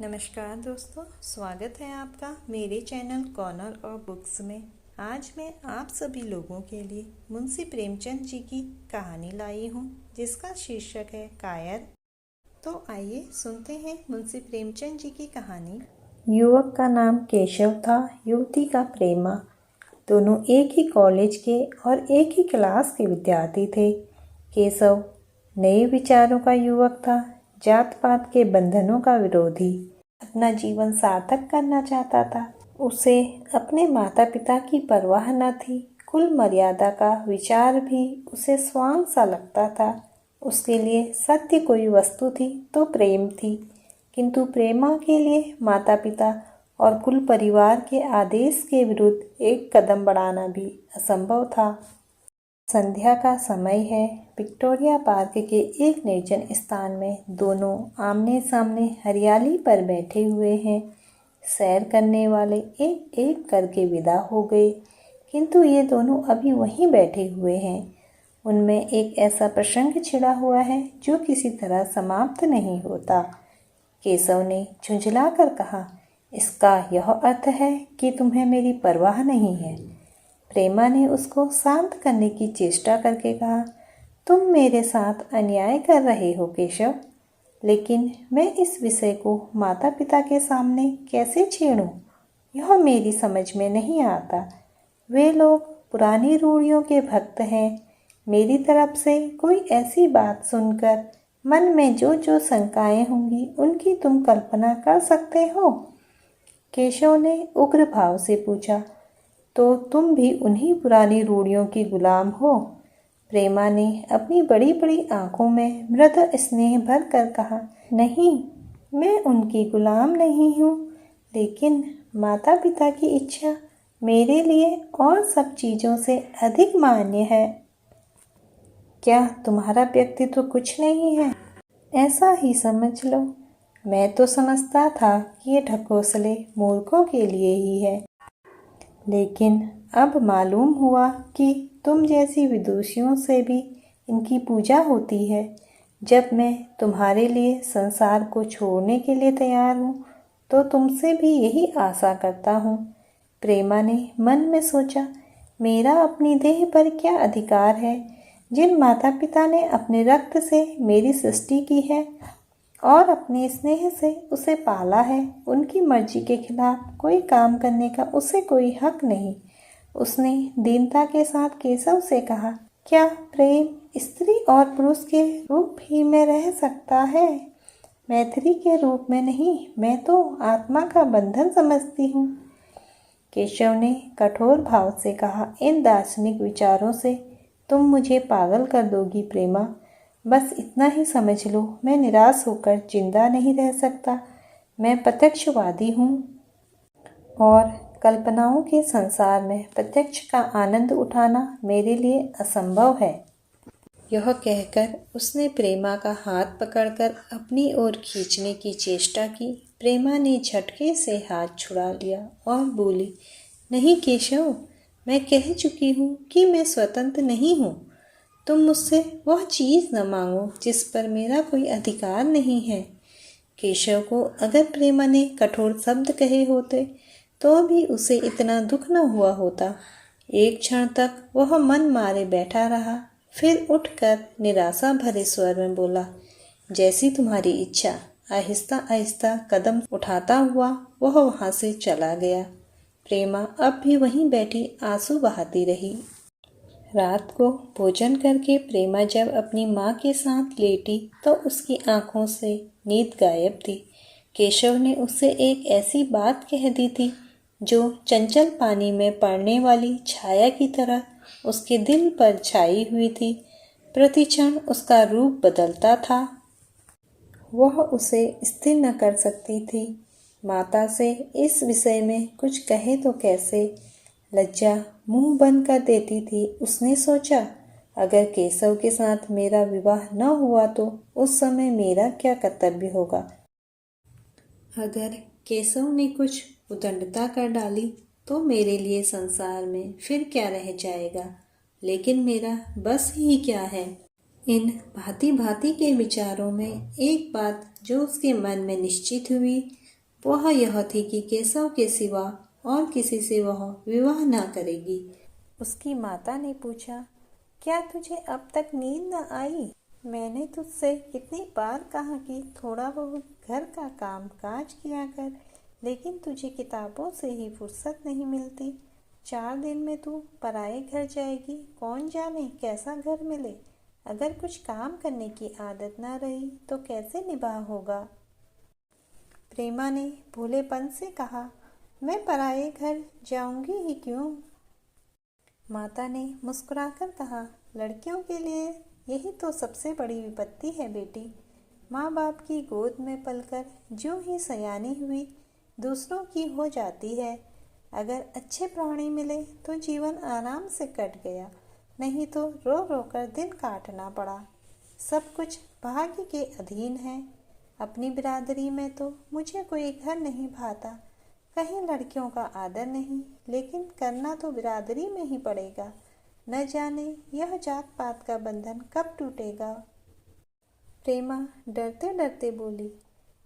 नमस्कार दोस्तों, स्वागत है आपका मेरे चैनल कॉर्नर और बुक्स में। आज मैं आप सभी लोगों के लिए मुंशी प्रेमचंद जी की कहानी लाई हूँ, जिसका शीर्षक है कायर। तो आइए सुनते हैं मुंशी प्रेमचंद जी की कहानी। युवक का नाम केशव था, युवती का प्रेमा। दोनों एक ही कॉलेज के और एक ही क्लास के विद्यार्थी थे। केशव नए विचारों का युवक था, जात पात के बंधनों का विरोधी। अपना जीवन सार्थक करना चाहता था। उसे अपने माता पिता की परवाह न थी। कुल मर्यादा का विचार भी उसे स्वांग सा लगता था। उसके लिए सत्य कोई वस्तु थी तो प्रेम थी, किंतु प्रेमा के लिए माता पिता और कुल परिवार के आदेश के विरुद्ध एक कदम बढ़ाना भी असंभव था। संध्या का समय है। विक्टोरिया पार्क के एक निर्जन स्थान में दोनों आमने सामने हरियाली पर बैठे हुए हैं। सैर करने वाले एक एक करके विदा हो गए, किंतु ये दोनों अभी वहीं बैठे हुए हैं। उनमें एक ऐसा प्रसंग छिड़ा हुआ है जो किसी तरह समाप्त नहीं होता। केशव ने झुंझला कर कहा, इसका यह अर्थ है कि तुम्हें मेरी परवाह नहीं है। प्रेमा ने उसको शांत करने की चेष्टा करके कहा, तुम मेरे साथ अन्याय कर रहे हो केशव, लेकिन मैं इस विषय को माता पिता के सामने कैसे छेड़ूं? यह मेरी समझ में नहीं आता। वे लोग पुरानी रूढ़ियों के भक्त हैं। मेरी तरफ से कोई ऐसी बात सुनकर मन में जो जो शंकाएं होंगी उनकी तुम कल्पना कर सकते हो। केशव ने उग्र भाव से पूछा, तो तुम भी उन्हीं पुरानी रूढ़ियों की गुलाम हो? प्रेमा ने अपनी बड़ी बड़ी आंखों में मृद स्नेह भर कर कहा, नहीं, मैं उनकी गुलाम नहीं हूँ, लेकिन माता पिता की इच्छा मेरे लिए और सब चीज़ों से अधिक मान्य है। क्या तुम्हारा व्यक्तित्व कुछ नहीं है? ऐसा ही समझ लो। मैं तो समझता था कि ये ढकोसले मूर्खों के लिए ही है, लेकिन अब मालूम हुआ कि तुम जैसी विदुषियों से भी इनकी पूजा होती है। जब मैं तुम्हारे लिए संसार को छोड़ने के लिए तैयार हूँ, तो तुमसे भी यही आशा करता हूँ। प्रेमा ने मन में सोचा, मेरा अपनी देह पर क्या अधिकार है? जिन माता पिता ने अपने रक्त से मेरी सृष्टि की है और अपने स्नेह से उसे पाला है, उनकी मर्जी के खिलाफ कोई काम करने का उसे कोई हक नहीं। उसने दीनता के साथ केशव से कहा, क्या प्रेम स्त्री और पुरुष के रूप ही में रह सकता है? मैत्री के रूप में नहीं, मैं तो आत्मा का बंधन समझती हूँ। केशव ने कठोर भाव से कहा, इन दार्शनिक विचारों से तुम मुझे पागल कर दोगी प्रेमा। बस इतना ही समझ लो, मैं निराश होकर जिंदा नहीं रह सकता। मैं प्रत्यक्षवादी हूँ और कल्पनाओं के संसार में प्रत्यक्ष का आनंद उठाना मेरे लिए असंभव है। यह कहकर उसने प्रेमा का हाथ पकड़कर अपनी ओर खींचने की चेष्टा की। प्रेमा ने झटके से हाथ छुड़ा लिया और बोली, नहीं केशव, मैं कह चुकी हूँ कि मैं स्वतंत्र नहीं हूँ। तुम मुझसे वह चीज़ न मांगो जिस पर मेरा कोई अधिकार नहीं है। केशव को अगर प्रेमा ने कठोर शब्द कहे होते तो भी उसे इतना दुख न हुआ होता। एक क्षण तक वह मन मारे बैठा रहा, फिर उठकर निराशा भरे स्वर में बोला, जैसी तुम्हारी इच्छा। आहिस्ता आहिस्ता कदम उठाता हुआ वह वहाँ से चला गया। प्रेमा अब भी वहीं बैठी आंसू बहाती रही। रात को भोजन करके प्रेमा जब अपनी माँ के साथ लेटी तो उसकी आंखों से नींद गायब थी। केशव ने उससे एक ऐसी बात कह दी थी जो चंचल पानी में पड़ने वाली छाया की तरह उसके दिल पर छाई हुई थी। प्रतिक्षण उसका रूप बदलता था। वह उसे स्थिर न कर सकती थी। माता से इस विषय में कुछ कहे तो कैसे? लज्जा मुंह बंद कर देती थी। उसने सोचा, अगर केशव के साथ मेरा विवाह न हुआ तो उस समय मेरा क्या कर्तव्य होगा? अगर केशव ने कुछ उदंडता कर डाली तो मेरे लिए संसार में फिर क्या रह जाएगा? लेकिन मेरा बस ही क्या है? इन भांति भांति के विचारों में एक बात जो उसके मन में निश्चित हुई वह यह थी कि केशव के सिवा और किसी से वह विवाह न करेगी। उसकी माता ने पूछा, क्या तुझे अब तक नींद न आई? मैंने तुझसे कितनी बार कहा कि थोड़ा बहुत घर का काम काज किया कर, लेकिन तुझे किताबों से ही फुर्सत नहीं मिलती। 4 दिन में तू पराए घर जाएगी, कौन जाने कैसा घर मिले। अगर कुछ काम करने की आदत न रही तो कैसे निभाव होगा। प्रेमा ने भोलेपन से कहा, मैं पराए घर जाऊंगी ही क्यों। माता ने मुस्कुराकर कहा, लड़कियों के लिए यही तो सबसे बड़ी विपत्ति है बेटी। माँ बाप की गोद में पलकर जो ही सयानी हुई दूसरों की हो जाती है। अगर अच्छे प्राणी मिले तो जीवन आराम से कट गया, नहीं तो रो रो कर दिन काटना पड़ा। सब कुछ भाग्य के अधीन है। अपनी बिरादरी में तो मुझे कोई घर नहीं भाता। कहीं लड़कियों का आदर नहीं, लेकिन करना तो बिरादरी में ही पड़ेगा। न जाने यह जात पात का बंधन कब टूटेगा। प्रेमा डरते डरते बोली,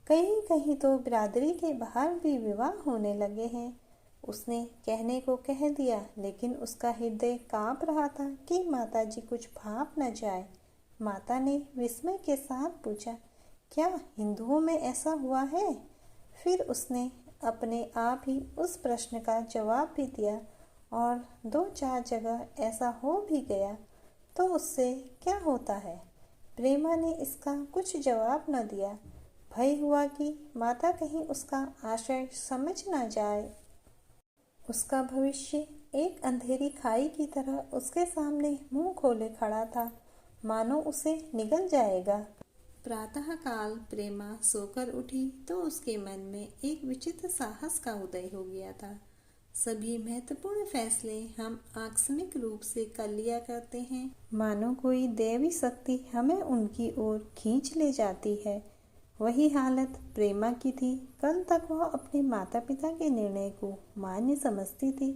कहीं कहीं तो बिरादरी के बाहर भी विवाह होने लगे हैं। उसने कहने को कह दिया, लेकिन उसका हृदय कांप रहा था कि माताजी कुछ भाप न जाए। माता ने विस्मय के साथ पूछा, क्या हिंदुओं में ऐसा हुआ है? फिर उसने अपने आप ही उस प्रश्न का जवाब भी दिया, और 2-4 जगह ऐसा हो भी गया तो उससे क्या होता है। प्रेमा ने इसका कुछ जवाब न दिया। भय हुआ कि माता कहीं उसका आशय समझ न जाए। उसका भविष्य एक अंधेरी खाई की तरह उसके सामने मुंह खोले खड़ा था, मानो उसे निगल जाएगा। प्रातःकाल प्रेमा सोकर उठी तो उसके मन में एक विचित्र साहस का उदय हो गया था। सभी महत्वपूर्ण फैसले हम आकस्मिक रूप से कर लिया करते हैं, मानो कोई दैवी शक्ति हमें उनकी ओर खींच ले जाती है। वही हालत प्रेमा की थी। कल तक वह अपने माता पिता के निर्णय को मान्य समझती थी,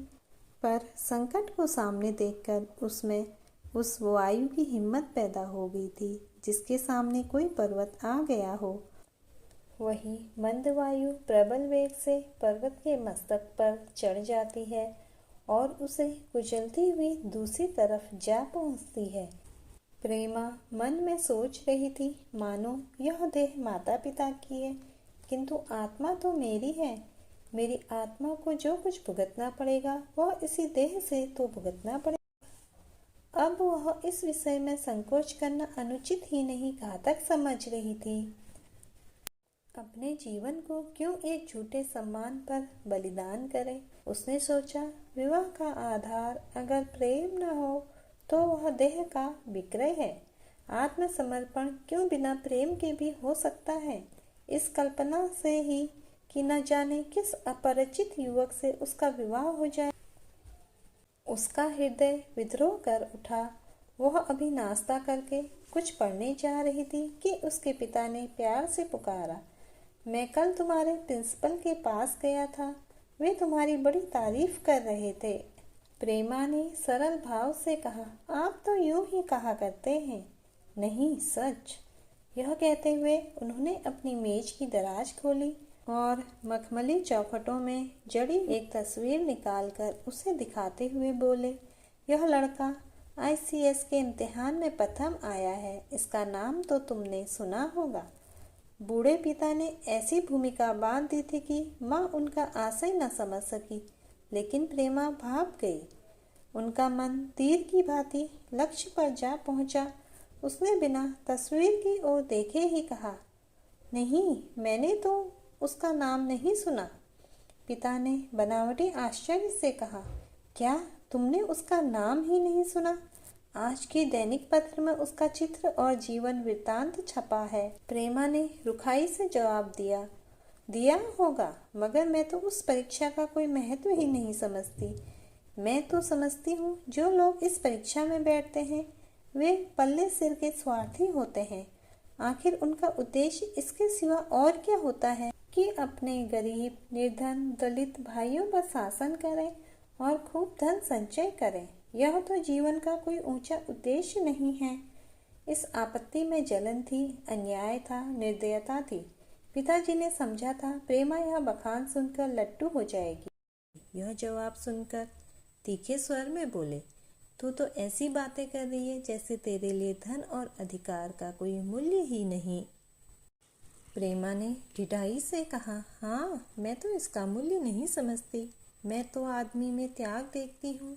पर संकट को सामने देखकर उसमें उस वायु की हिम्मत पैदा हो गई थी जिसके सामने कोई पर्वत आ गया हो। वही मंद वायु प्रबल वेग से पर्वत के मस्तक पर चढ़ जाती है और उसे कुचलती हुई दूसरी तरफ जा पहुंचती है। प्रेमा मन में सोच रही थी, मानो यह देह माता पिता की है, किंतु आत्मा तो मेरी है। मेरी आत्मा को जो कुछ भुगतना पड़ेगा वह इसी देह से तो भुगतना पड़ेगा। अब वह इस विषय में संकोच करना अनुचित ही नहीं घातक समझ रही थी। अपने जीवन को क्यों एक झूठे सम्मान पर बलिदान करे। उसने सोचा, विवाह का आधार अगर प्रेम न हो तो वह देह का विक्रय है। आत्मसमर्पण क्यों बिना प्रेम के भी हो सकता है। इस कल्पना से ही कि न जाने किस अपरिचित युवक से उसका विवाह हो जाए, उसका हृदय विद्रोह कर उठा। वह अभी नाश्ता करके कुछ पढ़ने जा रही थी कि उसके पिता ने प्यार से पुकारा, मैं कल तुम्हारे प्रिंसिपल के पास गया था, वे तुम्हारी बड़ी तारीफ कर रहे थे। प्रेमा ने सरल भाव से कहा, आप तो यूं ही कहा करते हैं। नहीं, सच। यह कहते हुए उन्होंने अपनी मेज की दराज खोली और मखमली चौखटों में जड़ी एक तस्वीर निकालकर उसे दिखाते हुए बोले, यह लड़का ICS के इम्तिहान में प्रथम आया है। इसका नाम तो तुमने सुना होगा। बूढ़े पिता ने ऐसी भूमिका बांध दी थी कि माँ उनका आशय न समझ सकी, लेकिन प्रेमा भाप गई। उनका मन तीर की भांति लक्ष्य पर जा पहुंचा। उसने बिना तस्वीर की ओर देखे ही कहा, नहीं, मैंने तो उसका नाम नहीं सुना। पिता ने बनावटी आश्चर्य से कहा, क्या तुमने उसका नाम ही नहीं सुना? आज के दैनिक पत्र में उसका चित्र और जीवन वृत्तांत छपा है। प्रेमा ने रुखाई से जवाब दिया होगा, मगर मैं तो उस परीक्षा का कोई महत्व ही नहीं समझती। मैं तो समझती हूँ जो लोग इस परीक्षा में बैठते हैं वे पल्ले सिर के स्वार्थी होते हैं। आखिर उनका उद्देश्य इसके सिवा और क्या होता है कि अपने गरीब, निर्धन, दलित भाइयों पर शासन करें और खूब धन संचय करें। यह तो जीवन का कोई ऊंचा उद्देश्य नहीं है। इस आपत्ति में जलन थी, अन्याय था, निर्दयता थी। पिताजी ने समझा था प्रेमा यह बखान सुनकर लट्टू हो जाएगी। यह जवाब सुनकर तीखे स्वर में बोले, तू तो ऐसी बातें कर रही है जैसे तेरे लिए धन और अधिकार का कोई मूल्य ही नहीं। प्रेमा ने ढिठाई से कहा, हाँ, मैं तो इसका मूल्य नहीं समझती। मैं तो आदमी में त्याग देखती हूँ।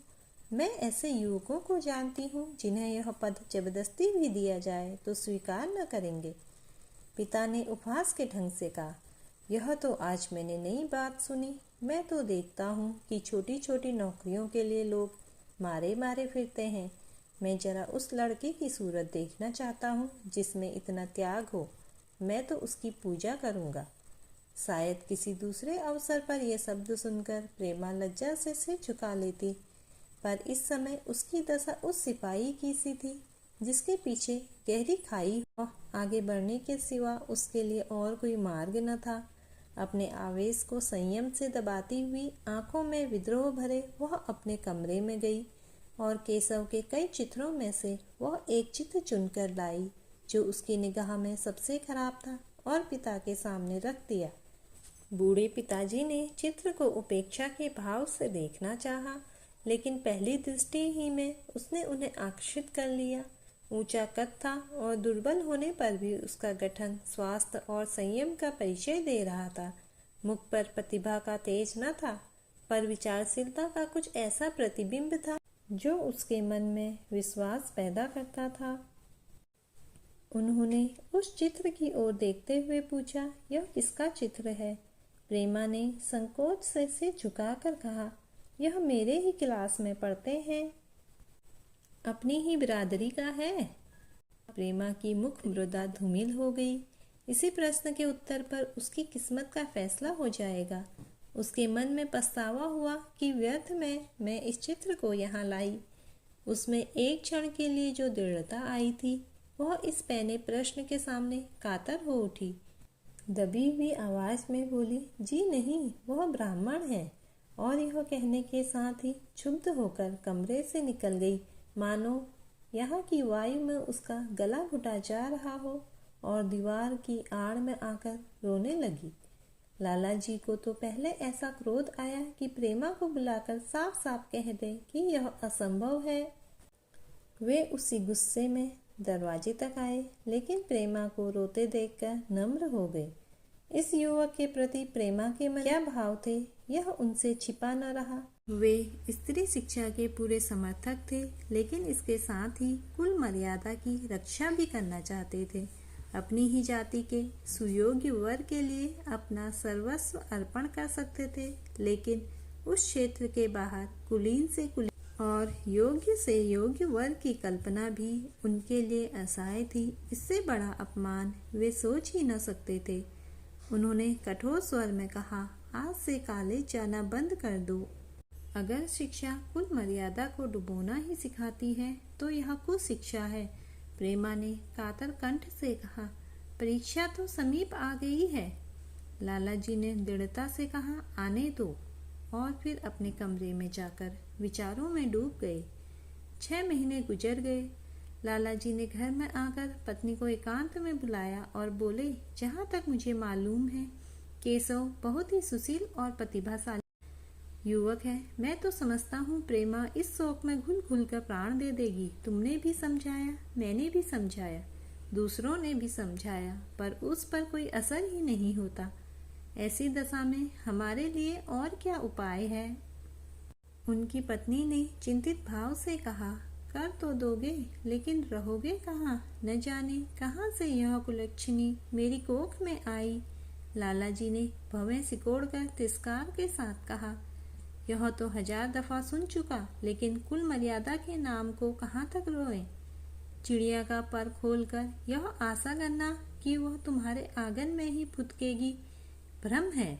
मैं ऐसे युवकों को जानती हूँ जिन्हें यह पद जबरदस्ती भी दिया जाए तो स्वीकार न करेंगे। पिता ने उपहास के ढंग से कहा, यह तो आज मैंने नई बात सुनी। मैं तो देखता हूँ कि छोटी छोटी नौकरियों के लिए लोग मारे मारे फिरते हैं। मैं जरा उस लड़के की सूरत देखना चाहता हूँ जिसमें इतना त्याग हो। मैं तो उसकी पूजा करूँगा। शायद किसी दूसरे अवसर पर यह शब्द सुनकर प्रेमा लज्जा से सिर झुका लेती, पर इस समय उसकी दशा उस सिपाही की सी थी जिसके पीछे गहरी खाई हो। आगे बढ़ने के सिवा उसके लिए और कोई मार्ग न था। अपने आवेश को संयम से दबाती हुई, आंखों में विद्रोह भरे, वह अपने कमरे में गई और केशव के कई चित्रों में से वह एक चित्र चुनकर लाई जो उसकी निगाह में सबसे खराब था और पिता के सामने रख दिया। बूढ़े पिताजी ने चित्र को उपेक्षा के भाव से देखना चाहा, लेकिन पहली दृष्टि ही में उसने उन्हें आकर्षित कर लिया। ऊंचा कद था और दुर्बल होने पर भी उसका गठन स्वास्थ्य और संयम का परिचय दे रहा था। मुख पर प्रतिभा का तेज न था, पर विचारशीलता का कुछ ऐसा प्रतिबिंब था जो उसके मन में विश्वास पैदा करता था। उन्होंने उस चित्र की ओर देखते हुए पूछा, यह किसका चित्र है? प्रेमा ने संकोच से सिर झुकाकर कहा, यह मेरे ही क्लास में पढ़ते हैं, अपनी ही बिरादरी का है। प्रेमा की मुख मृदा धूमिल हो गई। इसी प्रश्न के उत्तर पर उसकी किस्मत का फैसला हो जाएगा। उसके मन में पछतावा हुआ कि व्यर्थ में मैं इस चित्र को यहाँ लाई। उसमें एक क्षण के लिए जो दृढ़ता आई थी वह इस पहले प्रश्न के सामने कातर हो उठी। दबी हुई आवाज में बोली, जी नहीं, वह ब्राह्मण है। और यह कहने के साथ ही क्षुब्ध होकर कमरे से निकल गई, मानो यहाँ की वायु में उसका गला घुटा जा रहा हो, और दीवार की आड़ में आकर रोने लगी। लाला जी को तो पहले ऐसा क्रोध आया कि प्रेमा को बुलाकर साफ साफ कह दे कि यह असंभव है। वे उसी गुस्से में दरवाजे तक आए, लेकिन प्रेमा को रोते देखकर नम्र हो गए। इस युवक के प्रति प्रेमा के मन क्या भाव थे यह उनसे छिपा न रहा। वे स्त्री शिक्षा के पूरे समर्थक थे, लेकिन इसके साथ ही कुल मर्यादा की रक्षा भी करना चाहते थे। अपनी ही जाति के सुयोग्य वर के लिए अपना सर्वस्व अर्पण कर सकते थे, लेकिन उस क्षेत्र के बाहर कुलीन से कुलीन और योग्य से योग्य वर की कल्पना भी उनके लिए असहाय थी। इससे बड़ा अपमान वे सोच ही न सकते थे। उन्होंने कठोर स्वर में कहा, आज से कॉलेज जाना बंद कर दो। अगर शिक्षा कुल मर्यादा को डुबोना ही सिखाती है तो यह कुशिक्षा है। प्रेमा ने कातर कंठ से कहा, परीक्षा तो समीप आ गई है। लाला जी ने दृढ़ता से कहा, आने दो, और फिर अपने कमरे में जाकर विचारों में डूब गए। 6 महीने गुजर गए। लाला जी ने घर में आकर पत्नी को एकांत में बुलाया और बोले, जहाँ तक मुझे मालूम है केशव बहुत ही सुशील और प्रतिभाशाली युवक है। मैं तो समझता हूँ प्रेमा इस शौक में घुल घुल कर प्राण दे देगी। तुमने भी समझाया, मैंने भी समझाया, दूसरों ने भी समझाया, पर उस पर कोई असर ही नहीं होता। ऐसी दशा में हमारे लिए और क्या उपाय है? उनकी पत्नी ने चिंतित भाव से कहा, कर तो दोगे, लेकिन रहोगे कहाँ? न जाने कहाँ से यह कुलक्षणी मेरी कोख में आई। लाला जी ने भवें सिकोड़कर तिरस्कार के साथ कहा, यह तो 1000 दफा सुन चुका, लेकिन कुल मर्यादा के नाम को कहाँ तक रोए? चिड़िया का पर खोलकर यह आशा करना कि वह तुम्हारे आंगन में ही फुदकेगी भ्रम है।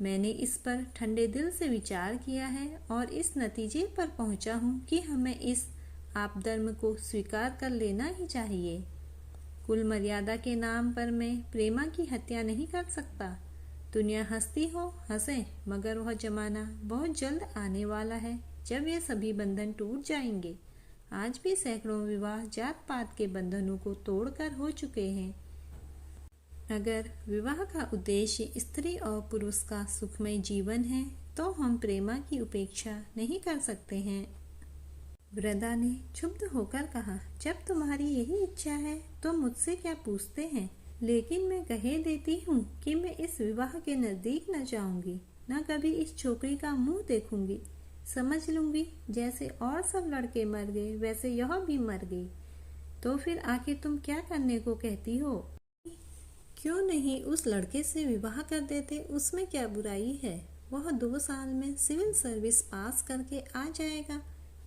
मैंने इस पर ठंडे दिल से विचार किया है और इस नतीजे पर पहुंचा हूं कि हमें इस आपधर्म को स्वीकार कर लेना ही चाहिए। कुल मर्यादा के नाम पर मैं प्रेमा की हत्या नहीं कर सकता। दुनिया हंसती हो हंसे, मगर वह जमाना बहुत जल्द आने वाला है जब ये सभी बंधन टूट जाएंगे। आज भी सैकड़ों विवाह जात पात के बंधनों को तोड़कर हो चुके हैं। अगर विवाह का उद्देश्य स्त्री और पुरुष का सुखमय जीवन है तो हम प्रेमा की उपेक्षा नहीं कर सकते हैं। वृंदा ने क्षुब्ध होकर कहा, जब तुम्हारी यही इच्छा है तो मुझसे क्या पूछते हैं, लेकिन मैं कह देती हूँ कि मैं इस विवाह के नजदीक न जाऊंगी, न कभी इस छोकरी का मुंह देखूंगी। समझ लूंगी जैसे और सब लड़के मर गए वैसे यह भी मर गई। तो फिर आखिर तुम क्या करने को कहती हो? क्यों नहीं उस लड़के से विवाह कर देते, उसमें क्या बुराई है? वह 2 साल में सिविल सर्विस पास करके आ जाएगा।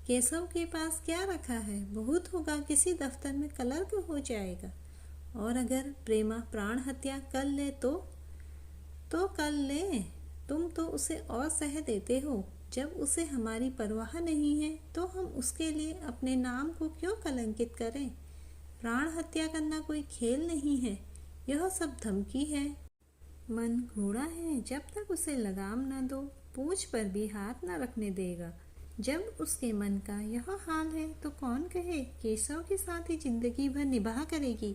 केशव के पास क्या रखा है, बहुत होगा किसी दफ्तर में क्लर्क हो जाएगा। और अगर प्रेमा प्राण हत्या कर ले तो कर ले। तुम तो उसे और सह देते हो। जब उसे हमारी परवाह नहीं है तो हम उसके लिए अपने नाम को क्यों कलंकित करें? प्राण हत्या करना कोई खेल नहीं है, यह सब धमकी है। मन घोड़ा है, जब तक उसे लगाम न दो पूंछ पर भी हाथ न रखने देगा। जब उसके मन का यह हाल है तो कौन कहे केशव के साथ ही जिंदगी भर निभाह करेगी।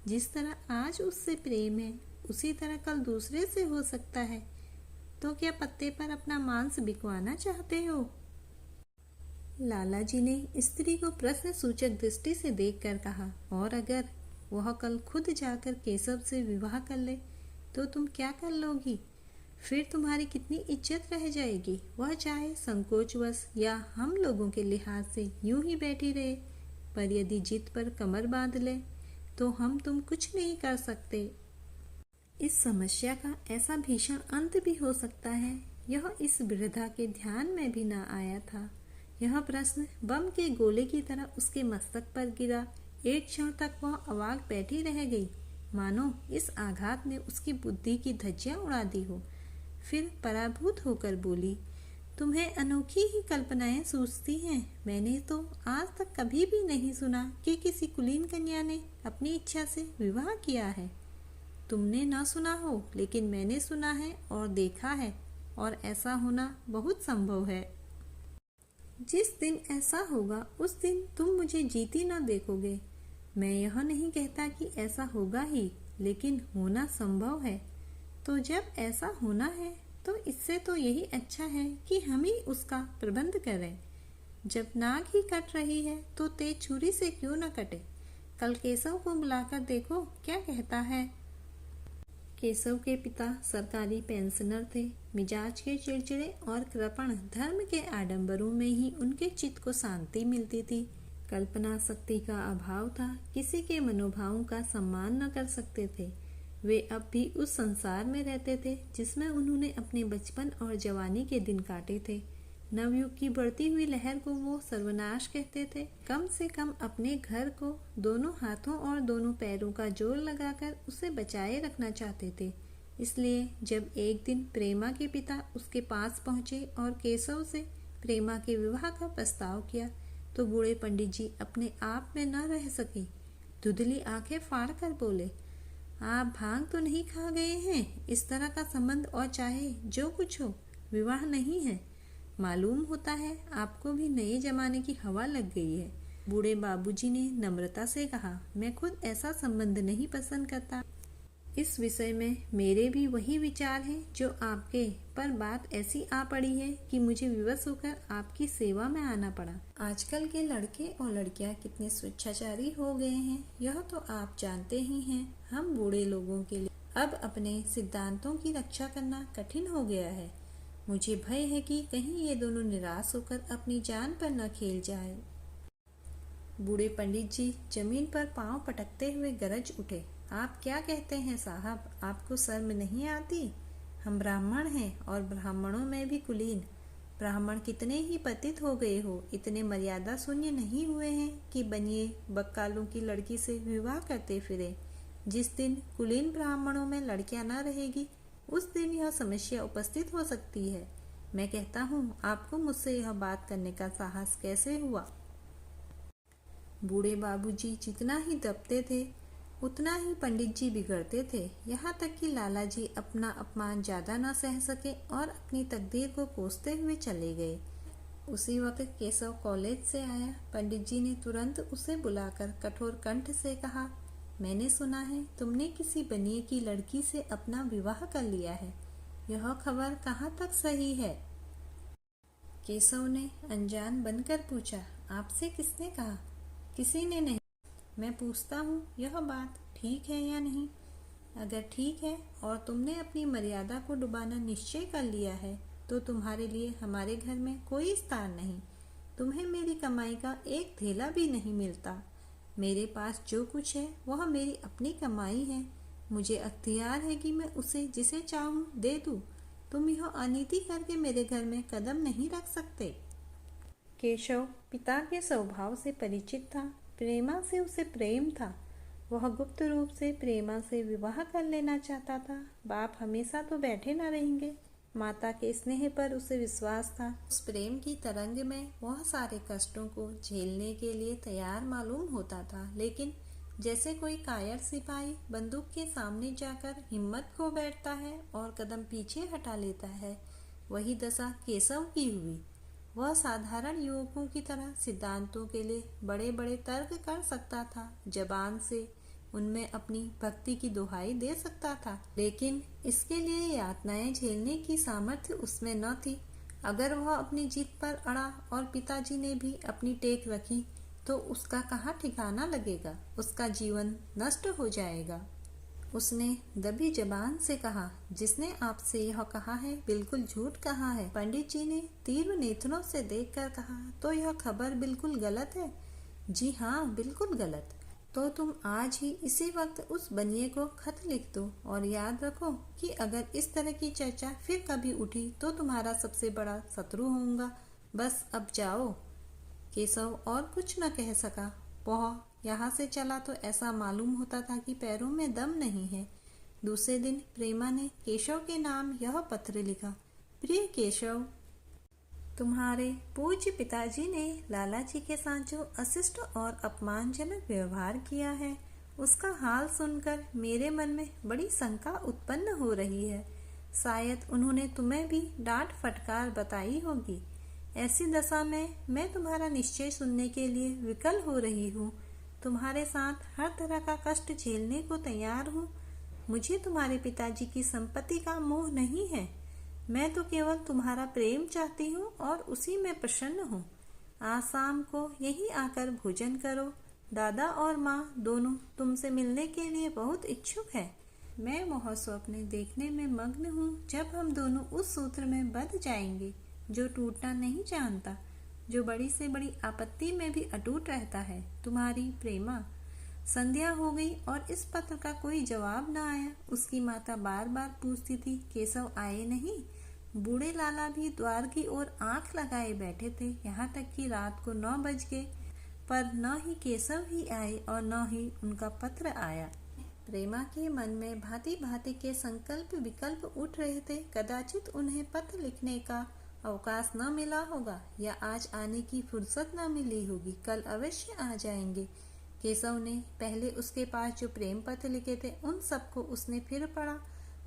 जिस तरह आज उससे प्रेम है उसी तरह कल दूसरे से हो सकता है। तो क्या पत्ते पर अपना मांस बिकवाना चाहते हो? लाला जी ने स्त्री को प्रश्न सूचक दृष्टि से देखकर कहा, और अगर वह कल खुद जाकर केशव से विवाह कर ले तो तुम क्या कर लोगी? फिर तुम्हारी कितनी इज्जत रह जाएगी। वह चाहे संकोचवश या हम लोगों के लिहाज से यूं ही बैठी रहे, पर यदि जिद पर कमर बांध ले तो हम तुम कुछ नहीं कर सकते। इस समस्या का ऐसा भीषण अंत भी हो सकता है, यह इस वृद्धा के ध्यान में भी न आया था। यह प्रश्न बम के गोले की तरह उसके मस्तक पर गिरा। एक क्षण तक वह अवाक बैठी रह गई, मानो इस आघात ने उसकी बुद्धि की धज्जियां उड़ा दी हो। फिर पराभूत होकर बोली, तुम्हें अनोखी ही कल्पनाएं सूझती हैं। मैंने तो आज तक कभी भी नहीं सुना कि किसी कुलीन कन्या ने अपनी इच्छा से विवाह किया है। तुमने न सुना हो, लेकिन मैंने सुना है और देखा है, और ऐसा होना बहुत संभव है। जिस दिन ऐसा होगा उस दिन तुम मुझे जीती न देखोगे। मैं यह नहीं कहता कि ऐसा होगा ही, लेकिन होना संभव है। तो जब ऐसा होना है तो इससे तो यही अच्छा है कि हम ही उसका प्रबंध करें। जब नाक ही कट रही है तो तेज छुरी से क्यों न कटे। कल केशव को बुलाकर देखो क्या कहता है। केशव के पिता सरकारी पेंशनर थे। मिजाज के चिड़चिड़े और कृपण धर्म के आडंबरों में ही उनके चित्त को शांति मिलती थी। कल्पना शक्ति का अभाव था, किसी के मनोभावों का सम्मान न कर सकते थे। वे अब भी उस संसार में रहते थे जिसमें उन्होंने अपने बचपन और जवानी के दिन काटे थे। नवयुग की बढ़ती हुई लहर को वो सर्वनाश कहते थे। कम से कम अपने घर को दोनों हाथों और दोनों पैरों का जोर लगाकर उसे बचाए रखना चाहते थे। इसलिए जब एक दिन प्रेमा के पिता उसके पास पहुंचे और केशव से प्रेमा के विवाह का प्रस्ताव किया तो बूढ़े पंडित जी अपने आप में न रह सके। धुंधली आंखें फाड़ कर बोले, आप भांग तो नहीं खा गए हैं? इस तरह का संबंध और चाहे जो कुछ हो, विवाह नहीं है। मालूम होता है आपको भी नए जमाने की हवा लग गई है। बूढ़े बाबूजी ने नम्रता से कहा, मैं खुद ऐसा संबंध नहीं पसंद करता। इस विषय में मेरे भी वही विचार हैं जो आपके, पर बात ऐसी आ पड़ी है कि मुझे विवश होकर आपकी सेवा में आना पड़ा। आजकल के लड़के और लड़कियां कितने स्वेच्छाचारी हो गए हैं, यह तो आप जानते ही हैं। हम बूढ़े लोगों के लिए अब अपने सिद्धांतों की रक्षा करना कठिन हो गया है। मुझे भय है कि कहीं ये दोनों निराश होकर अपनी जान पर न खेल जाए। बूढ़े पंडित जी जमीन पर पांव पटकते हुए गरज उठे, आप क्या कहते हैं साहब? आपको शर्म नहीं आती? हम ब्राह्मण हैं और ब्राह्मणों में भी कुलीन। ब्राह्मण कितने ही पतित हो गए हो, इतने मर्यादा शून्य नहीं हुए हैं कि बनिए बक्कालों की लड़की से विवाह करते फिरे। जिस दिन कुलीन ब्राह्मणों में लड़कियां न रहेगी उस दिन यह समस्या उपस्थित हो सकती है। मैं कहता हूँ आपको मुझसे यह बात करने का साहस कैसे हुआ? बूढ़े बाबूजी जितना ही दबते थे उतना ही पंडित जी बिगड़ते थे। यहाँ तक कि लाला जी अपना अपमान ज्यादा न सह सके और अपनी तकदीर को कोसते हुए चले गए। उसी वक्त केशव कॉलेज से आया। पंडित जी ने तुरंत उसे बुलाकर कठोर कंठ से कहा, मैंने सुना है तुमने किसी बनिए की लड़की से अपना विवाह कर लिया है। यह खबर कहाँ तक सही है? केशव ने अनजान बनकर पूछा। आपसे किसने कहा? किसी ने नहीं। मैं पूछता हूँ, यह बात ठीक है या नहीं? अगर ठीक है और तुमने अपनी मर्यादा को डुबाना निश्चय कर लिया है तो तुम्हारे लिए हमारे घर में कोई स्थान नहीं। तुम्हें मेरी कमाई का एक थैला भी नहीं मिलता। मेरे पास जो कुछ है वह मेरी अपनी कमाई है। मुझे अख्तियार है कि मैं उसे जिसे चाहूँ दे दूँ। तुम यह अनीति करके मेरे घर में कदम नहीं रख सकते। केशव पिता के स्वभाव से परिचित था। प्रेमा से उसे प्रेम था। वह गुप्त रूप से प्रेमा से विवाह कर लेना चाहता था। बाप हमेशा तो बैठे न रहेंगे। माता के स्नेह पर उसे विश्वास था। उस प्रेम की तरंग में वह सारे कष्टों को झेलने के लिए तैयार मालूम होता था, लेकिन जैसे कोई कायर सिपाही बंदूक के सामने जाकर हिम्मत खो बैठता है और कदम पीछे हटा लेता है, वही दशा केशव की हुई। वह साधारण युवकों की तरह सिद्धांतों के लिए बड़े बड़े तर्क कर सकता था, जबान से उनमें अपनी भक्ति की दुहाई दे सकता था, लेकिन इसके लिए यातनाएं झेलने की सामर्थ्य उसमें न थी। अगर वह अपनी जीत पर अड़ा और पिताजी ने भी अपनी टेक रखी तो उसका कहाँ ठिकाना लगेगा। उसका जीवन नष्ट हो जाएगा। उसने दबी जबान से कहा, जिसने आपसे यह कहा है बिल्कुल झूठ कहा है। पंडित जी ने तीव्र नेत्रों से देखकर कहा, तो यह खबर बिल्कुल गलत है? जी हाँ, बिल्कुल गलत। तो तुम आज ही इसी वक्त उस बनिए को खत लिख दो और याद रखो कि अगर इस तरह की चर्चा फिर कभी उठी तो तुम्हारा सबसे बड़ा शत्रु होऊंगा। बस अब जाओ। केशव और कुछ न कह सका। वह यहाँ से चला तो ऐसा मालूम होता था कि पैरों में दम नहीं है। दूसरे दिन प्रेमा ने केशव के नाम यह पत्र लिखा। प्रिय केशव, तुम्हारे पूज्य पिताजी ने लाला जी के साथ जो अशिष्ट और अपमानजनक व्यवहार किया है, उसका हाल सुनकर मेरे मन में बड़ी शंका उत्पन्न हो रही है। शायद उन्होंने तुम्हें भी डांट फटकार बताई होगी। ऐसी दशा में मैं तुम्हारा निश्चय सुनने के लिए विकल हो रही हूँ। तुम्हारे साथ हर तरह का कष्ट झेलने को तैयार हूँ। मुझे तुम्हारे पिताजी की संपत्ति का मोह नहीं है। मैं तो केवल तुम्हारा प्रेम चाहती हूँ और उसी में प्रसन्न हूँ। आज शाम को यहीं आकर भोजन करो। दादा और माँ दोनों तुमसे मिलने के लिए बहुत इच्छुक है। मैं वह स्वप्न देखने में मग्न हूँ जब हम दोनों उस सूत्र में बंध जाएंगे जो टूटना नहीं जानता, जो बड़ी से बड़ी आपत्ति में भी अटूट रहता है। तुम्हारी प्रेमा। संध्या हो गई और इस पत्र का कोई जवाब न आया। उसकी माता बार बार पूछती थी, केशव आए नहीं? बूढ़े लाला भी द्वार की ओर आंख लगाए बैठे थे। यहाँ तक कि रात को 9 बज गए, पर न ही केशव ही आए और न ही उनका पत्र आया। प्रेमा के मन में भांति भांति के संकल्प विकल्प उठ रहे थे। कदाचित उन्हें पत्र लिखने का अवकाश न मिला होगा, या आज आने की फुर्सत न मिली होगी। कल अवश्य आ जाएंगे। केशव ने पहले उसके पास जो प्रेम पत्र लिखे थे उन सबको उसने फिर पढ़ा।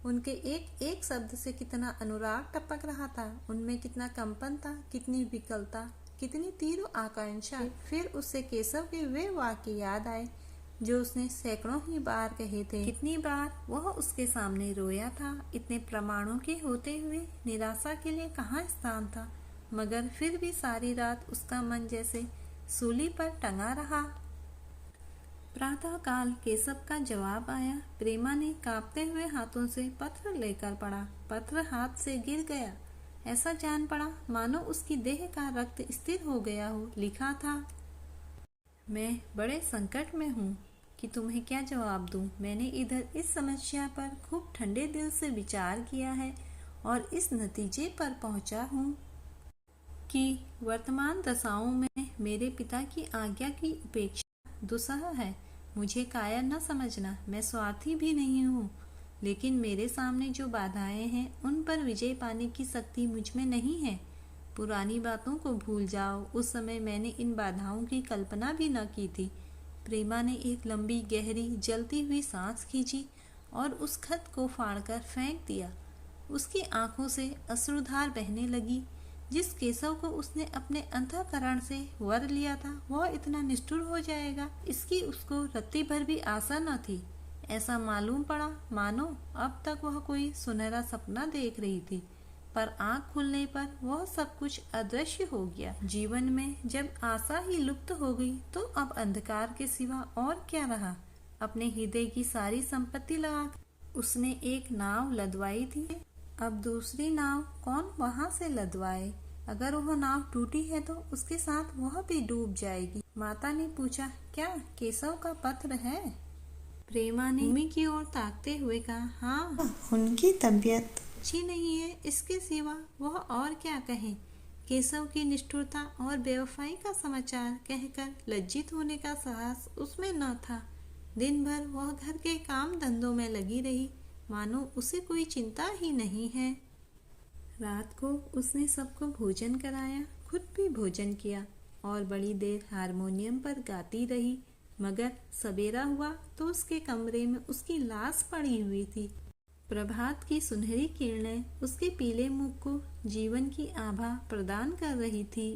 उनके एक एक शब्द से कितना अनुराग टपक रहा था, उनमें कितना कंपन था, कितनी विकलता, कितनी तीव्र आकांक्षा। फिर उससे केशव के वे वाक्य याद आए जो उसने सैकड़ों ही बार कहे थे। कितनी बार वह उसके सामने रोया था। इतने प्रमाणों के होते हुए निराशा के लिए कहाँ स्थान था, मगर फिर भी सारी रात उसका मन जैसे सूली पर टंगा रहा। प्रातः काल केशव का जवाब आया। प्रेमा ने कांपते हुए हाथों से पत्र लेकर पढ़ा। पत्र हाथ से गिर गया। ऐसा जान पड़ा मानो उसकी देह का रक्त स्थिर हो गया हो। लिखा था, मैं बड़े संकट में हूँ कि तुम्हें क्या जवाब दूँ। मैंने इधर इस समस्या पर खूब ठंडे दिल से विचार किया है और इस नतीजे पर पहुँचा हूँ कि वर्तमान दशाओं में मेरे पिता की आज्ञा की उपेक्षा दुस्सह है। मुझे कायर न समझना, मैं स्वार्थी भी नहीं हूँ, लेकिन मेरे सामने जो बाधाएं हैं उन पर विजय पाने की शक्ति मुझ में नहीं है। पुरानी बातों को भूल जाओ। उस समय मैंने इन बाधाओं की कल्पना भी न की थी। प्रेमा ने एक लंबी गहरी जलती हुई सांस खींची और उस खत को फाड़कर फेंक दिया। उसकी आंखों से अश्रुधार बहने लगी। जिस केशव को उसने अपने अंतःकरण से वर लिया था वह इतना निष्ठुर हो जाएगा, इसकी उसको रत्ती भर भी आशा न थी। ऐसा मालूम पड़ा मानो अब तक वह कोई सुनहरा सपना देख रही थी, पर आंख खुलने पर वह सब कुछ अदृश्य हो गया। जीवन में जब आशा ही लुप्त हो गई तो अब अंधकार के सिवा और क्या रहा। अपने हृदय की सारी संपत्ति लगा उसने एक नाव लदवाई थी, अब दूसरी नाव कौन वहां से लदवाए। अगर वह नाव टूटी है तो उसके साथ वह भी डूब जाएगी। माता ने पूछा, क्या केशव का पत्र है? प्रेमा ने भूमि की ओर ताकते हुए कहा, हाँ, उनकी तबीयत अच्छी नहीं है, इसके सिवा वह और क्या कहे। केशव की निष्ठुरता और बेवफाई का समाचार कहकर लज्जित होने का साहस उसमें न था। दिन भर वह घर के काम धंधों में लगी रही, मानो उसे कोई चिंता ही नहीं है। रात को उसने सबको भोजन कराया, खुद भी भोजन किया और बड़ी देर हारमोनियम पर गाती रही, मगर सवेरा हुआ तो उसके कमरे में उसकी लाश पड़ी हुई थी। प्रभात की सुनहरी किरणें उसके पीले मुख को जीवन की आभा प्रदान कर रही थी।